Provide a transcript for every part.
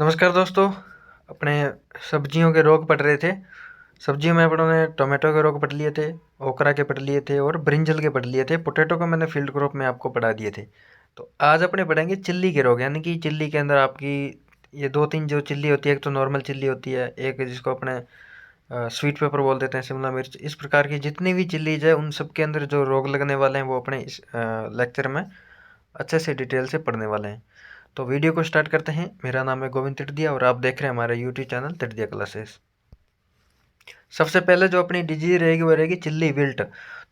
नमस्कार दोस्तों। अपने सब्जियों के रोग पड़ रहे थे। सब्जियों में अपनों ने टोमेटो के रोग पढ़ लिए थे, ओकरा के पढ़ लिए थे और ब्रिंजल के पढ़ लिए थे। पोटैटो को मैंने फील्ड क्रॉप में आपको पढ़ा दिए थे। तो आज अपने पढ़ेंगे चिल्ली के रोग, यानी कि चिल्ली के अंदर आपकी ये दो तीन जो चिल्ली होती है, एक तो नॉर्मल चिल्ली होती है, एक जिसको अपने स्वीट पेपर बोल देते हैं, शिमला मिर्च। इस प्रकार की जितनी भी चिल्लीज है उन सब के अंदर जो रोग लगने वाले हैं वो अपने इस लेक्चर में अच्छे से डिटेल से पढ़ने वाले हैं। तो वीडियो को स्टार्ट करते हैं। मेरा नाम है गोविंद तिड़दिया और आप देख रहे हैं हमारा यूट्यूब चैनल तिड़दिया क्लासेस। सबसे पहले जो अपनी डिजीज रहेगी वो रहेगी चिल्ली विल्ट।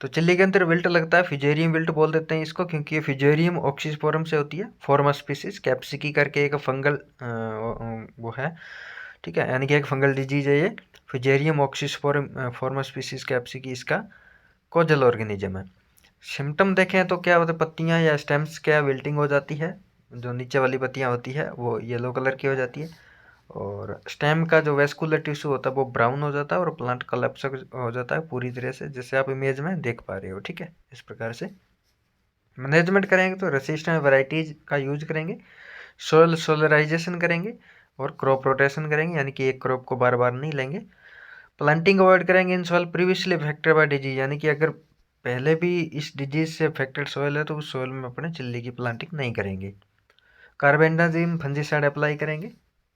तो चिल्ली के अंदर विल्ट लगता है, फिजेरियम विल्ट बोल देते हैं इसको, क्योंकि ये फिजेरियम ऑक्सीस्पोरम से होती है। फॉर्मा स्पीसीज कैप्सिकी करके एक फंगल वो है, ठीक है, यानी कि एक फंगल डिजीज है ये। फिजेरियम ऑक्सीस्पोरम फॉर्मा स्पीसीज कैप्सिकी इसका कोजल ऑर्गेनिज्म है। सिम्टम देखें तो क्या होता है, पत्तियां या स्टेम्स क्या विल्टिंग हो जाती है, जो नीचे वाली पत्तियां होती है वो येलो कलर की हो जाती है, और स्टेम का जो वेस्कुलर टिश्यू होता है वो ब्राउन हो जाता है और प्लांट कोलैप्स हो जाता है पूरी तरह से, जैसे आप इमेज में देख पा रहे हो। ठीक है, इस प्रकार से मैनेजमेंट करेंगे तो रेसिस्टेंट वैरायटीज का यूज करेंगे, सोयल सोलराइजेशन करेंगे और क्रॉप रोटेशन करेंगे, यानी कि एक क्रॉप को बार बार नहीं लेंगे। प्लांटिंग अवॉइड करेंगे in soil previously affected by disease, यानी कि अगर पहले भी इस डिजीज से अफेक्टेड सॉइल है तो उस सॉइल में अपने चिल्ली की प्लांटिंग नहीं करेंगे। कार्बेंडाजिम फंजीसाइड अप्लाई करेंगे।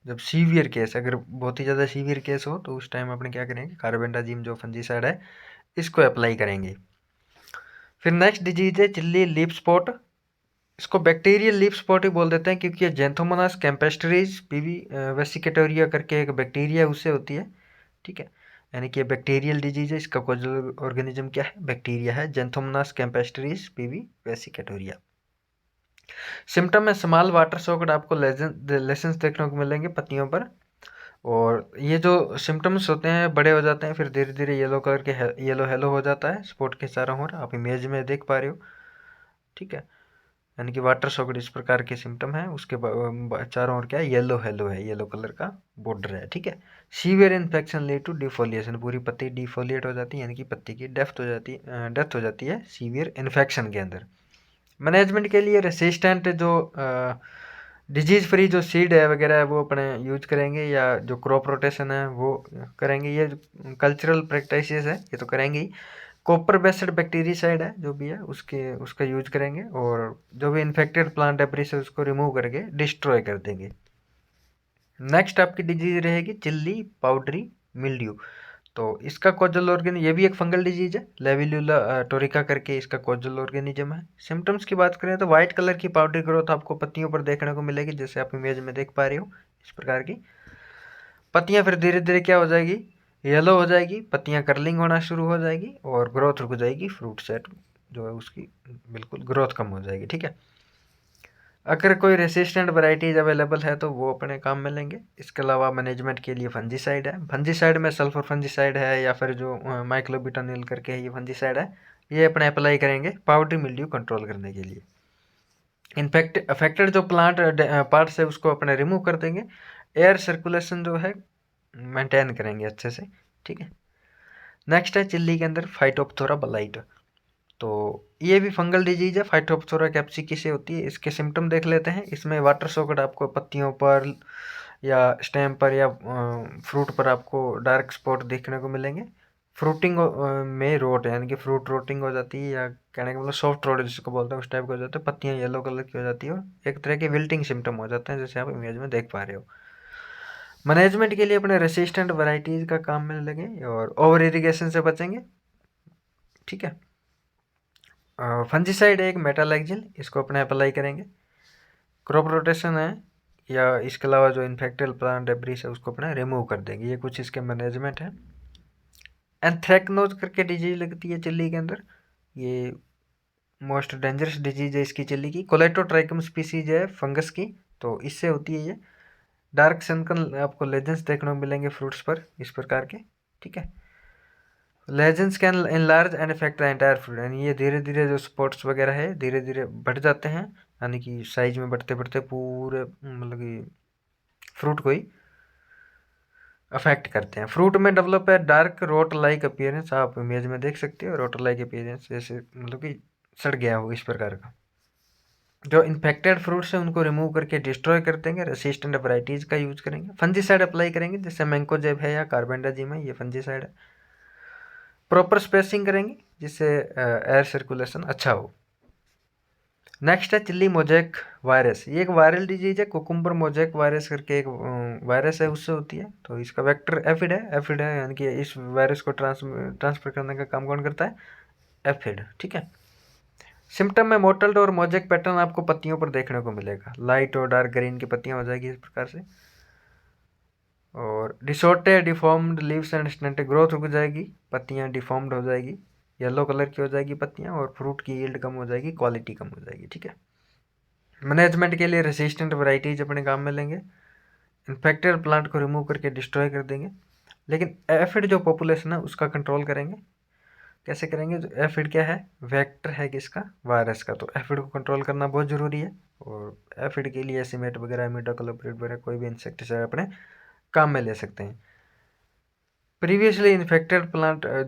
जब सीवियर केस, अगर बहुत ही ज़्यादा सीवियर केस हो तो उस टाइम अपने क्या करेंगे, कार्बेंडाजिम जो फंजीसाइड है इसको अप्लाई करेंगे। फिर नेक्स्ट डिजीज है चिल्ली लीफ स्पॉट। इसको बैक्टीरियल लीफ स्पॉट ही बोल देते हैं, क्योंकि ये जेंथोमोनास कैम्पेस्ट्रीज पीवी वेसिकेटोरिया करके एक बैक्टीरिया उससे होती है। ठीक है, यानी कि बैक्टीरियल डिजीज है। इसका कोजल ऑर्गेनिज्म क्या है, बैक्टीरिया है, जेंथोमोनास कैम्पेस्ट्रीज पीवी वेसिकेटोरिया। सिम्टम में स्मॉल वाटर सॉकेट आपको लेसेंस देखने को मिलेंगे पत्तियों पर, और ये जो सिम्टम्स होते हैं बड़े हो जाते हैं, फिर धीरे धीरे येलो कलर के येलो हेलो हो जाता है स्पॉट के चारों ओर, आप इमेज में देख पा रहे हो। ठीक है, यानी कि वाटर सॉकेट इस प्रकार के सिम्टम है, उसके चारों ओर क्या है, येलो हेलो है, येलो कलर का बॉर्डर है। ठीक है, सीवियर इन्फेक्शन लीड टू डिफोलिएशन, पूरी पत्ती डिफोलिएट हो जाती है, यानी कि पत्ती की डेथ हो जाती है सीवियर इन्फेक्शन के अंदर। मैनेजमेंट के लिए रेसिस्टेंट जो डिजीज फ्री जो सीड है वगैरह है वो अपने यूज करेंगे, या जो क्रॉप रोटेशन है वो करेंगे। ये कल्चरल प्रैक्टिसेस है ये तो करेंगे ही। कॉपर बेस्ड बैक्टीरियासाइड है जो भी है उसका यूज करेंगे, और जो भी इन्फेक्टेड प्लांट डेब्रिस है उसको रिमूव करके डिस्ट्रॉय कर देंगे। नेक्स्ट आपकी डिजीज रहेगी चिल्ली पाउडरी मिल्ड्यू। तो इसका कोजल ऑर्गेन, ये भी एक फंगल डिजीज है, लेविल्यूला टोरिका करके इसका कोजल ऑर्गेनिज्म है। सिम्टम्स की बात करें तो व्हाइट कलर की पाउडरी ग्रोथ आपको पत्तियों पर देखने को मिलेगी, जैसे आप इमेज में देख पा रहे हो। इस प्रकार की पत्तियां फिर धीरे धीरे क्या हो जाएगी, येलो हो जाएगी, पत्तियां कर्लिंग होना शुरू हो जाएगी और ग्रोथ रुक जाएगी, फ्रूट सेट जो है उसकी बिल्कुल ग्रोथ कम हो जाएगी। ठीक है, अगर कोई रेसिस्टेंट वैरायटीज अवेलेबल है तो वो अपने काम में लेंगे। इसके अलावा मैनेजमेंट के लिए फंजीसाइड है, फंजीसाइड में सल्फर फंजीसाइड है, या फिर जो माइक्लोबिटानिल करके है ये फंजीसाइड है, ये अपने अप्लाई करेंगे पाउडरी मिल्ड्यू कंट्रोल करने के लिए। इनफेक्ट अफेक्टेड जो प्लांट पार्ट्स है उसको अपने रिमूव कर देंगे। एयर सर्कुलेशन जो है मेंटेन करेंगे अच्छे से। ठीक है, नेक्स्ट है चिल्ली के अंदर फाइटोप्थोरा ब्लाइट। तो ये भी फंगल डिजीज है, फाइटोप्थोरा कैप्सिकी से होती है। इसके सिम्टम देख लेते हैं। इसमें वाटर सॉकेट आपको पत्तियों पर या स्टेम पर या फ्रूट पर आपको डार्क स्पॉट देखने को मिलेंगे। फ्रूटिंग में रोट, यानी कि फ्रूट रोटिंग हो जाती है, या कहने का मतलब सॉफ्ट रोट जिसको बोलते हैं उस टाइप का हो जाता है, पत्तियां येलो कलर की हो जाती है और एक तरह के विल्टिंग सिम्टम हो जाते हैं, जैसे आप इमेज में देख पा रहे हो। मैनेजमेंट के लिए अपने रेसिस्टेंट वैरायटीज का काम में लगे और ओवर इरिगेशन से बचेंगे। ठीक है, फंजीसाइड है एक मेटालैक्जिल, इसको अपने अप्लाई करेंगे। क्रॉप रोटेशन है, या इसके अलावा जो इन्फेक्टेड प्लांट डेब्रिस है उसको अपने रिमूव कर देंगे। ये कुछ इसके मैनेजमेंट है। एंथ्रेक्नोज करके डिजीज लगती है चिल्ली के अंदर, ये मोस्ट डेंजरस डिजीज है इसकी चिल्ली की। कोलेटोट्राइकम स्पीसीज है फंगस की, तो इससे होती है ये। डार्क सनकन आपको लेजेंस देखने को मिलेंगे फ्रूट्स पर इस प्रकार के। ठीक है, lesions can enlarge and affect the entire fruit, यानी ये धीरे धीरे जो स्पॉट्स वगैरह है धीरे धीरे बढ़ जाते हैं, यानी कि साइज में बढ़ते बढ़ते पूरे मतलब कि फ्रूट को ही अफेक्ट करते हैं। फ्रूट में डेवलप है डार्क रोट लाइक अपीयरेंस, आप इमेज में देख सकते हो रोट लाइक अपीयरेंस, जैसे मतलब कि सड़ गया हो इस प्रकार का। जो इन्फेक्टेड फ्रूट्स हैं उनको रिमूव करके डिस्ट्रॉय कर देंगे। रेसिस्टेंट वैराइटीज़ का यूज़ करेंगे। फंजीसाइड अप्लाई करेंगे, जैसे मैंकोजेब है या कार्बेंडाजिम है, ये फंजीसाइड है। प्रॉपर स्पेसिंग करेंगे जिससे एयर सर्कुलेशन अच्छा हो। नेक्स्ट है चिल्ली मोजैक वायरस। ये एक वायरल डिजीज है, कुकुम्बर मोजैक वायरस करके एक वायरस है, उससे होती है। तो इसका वेक्टर एफिड है। एफिड है यानी कि इस वायरस को ट्रांसफर करने का काम कौन करता है? एफिड। ठीक है। सिम्टम में मोटल्ड और मोजैक पैटर्न आपको पत्तियों पर देखने को मिलेगा। लाइट और डार्क ग्रीन की पत्तियां हो जाएगी इस प्रकार से। और distorted deformed leaves and stunted, growth रुक जाएगी, पत्तियां डिफॉर्म्ड हो जाएगी, येलो कलर की हो जाएगी पत्तियां, और फ्रूट की यील्ड कम हो जाएगी, क्वालिटी कम हो जाएगी। ठीक है। मैनेजमेंट के लिए रेसिस्टेंट वैराइटीज अपने काम में लेंगे। इन्फेक्टेड प्लांट को रिमूव करके डिस्ट्रॉय कर देंगे। लेकिन एफिड जो पॉपुलेशन है उसका कंट्रोल करेंगे। कैसे करेंगे? जो एफिड क्या है? वेक्टर है किसका? वायरस का। तो एफिड को कंट्रोल करना बहुत ज़रूरी है। और एफिड के लिए एसिमेट वगैरह, इमिडाक्लोप्रिड वगैरह कोई भी इंसेक्टिसाइड अपने काम में ले सकते हैं। Previously infected plant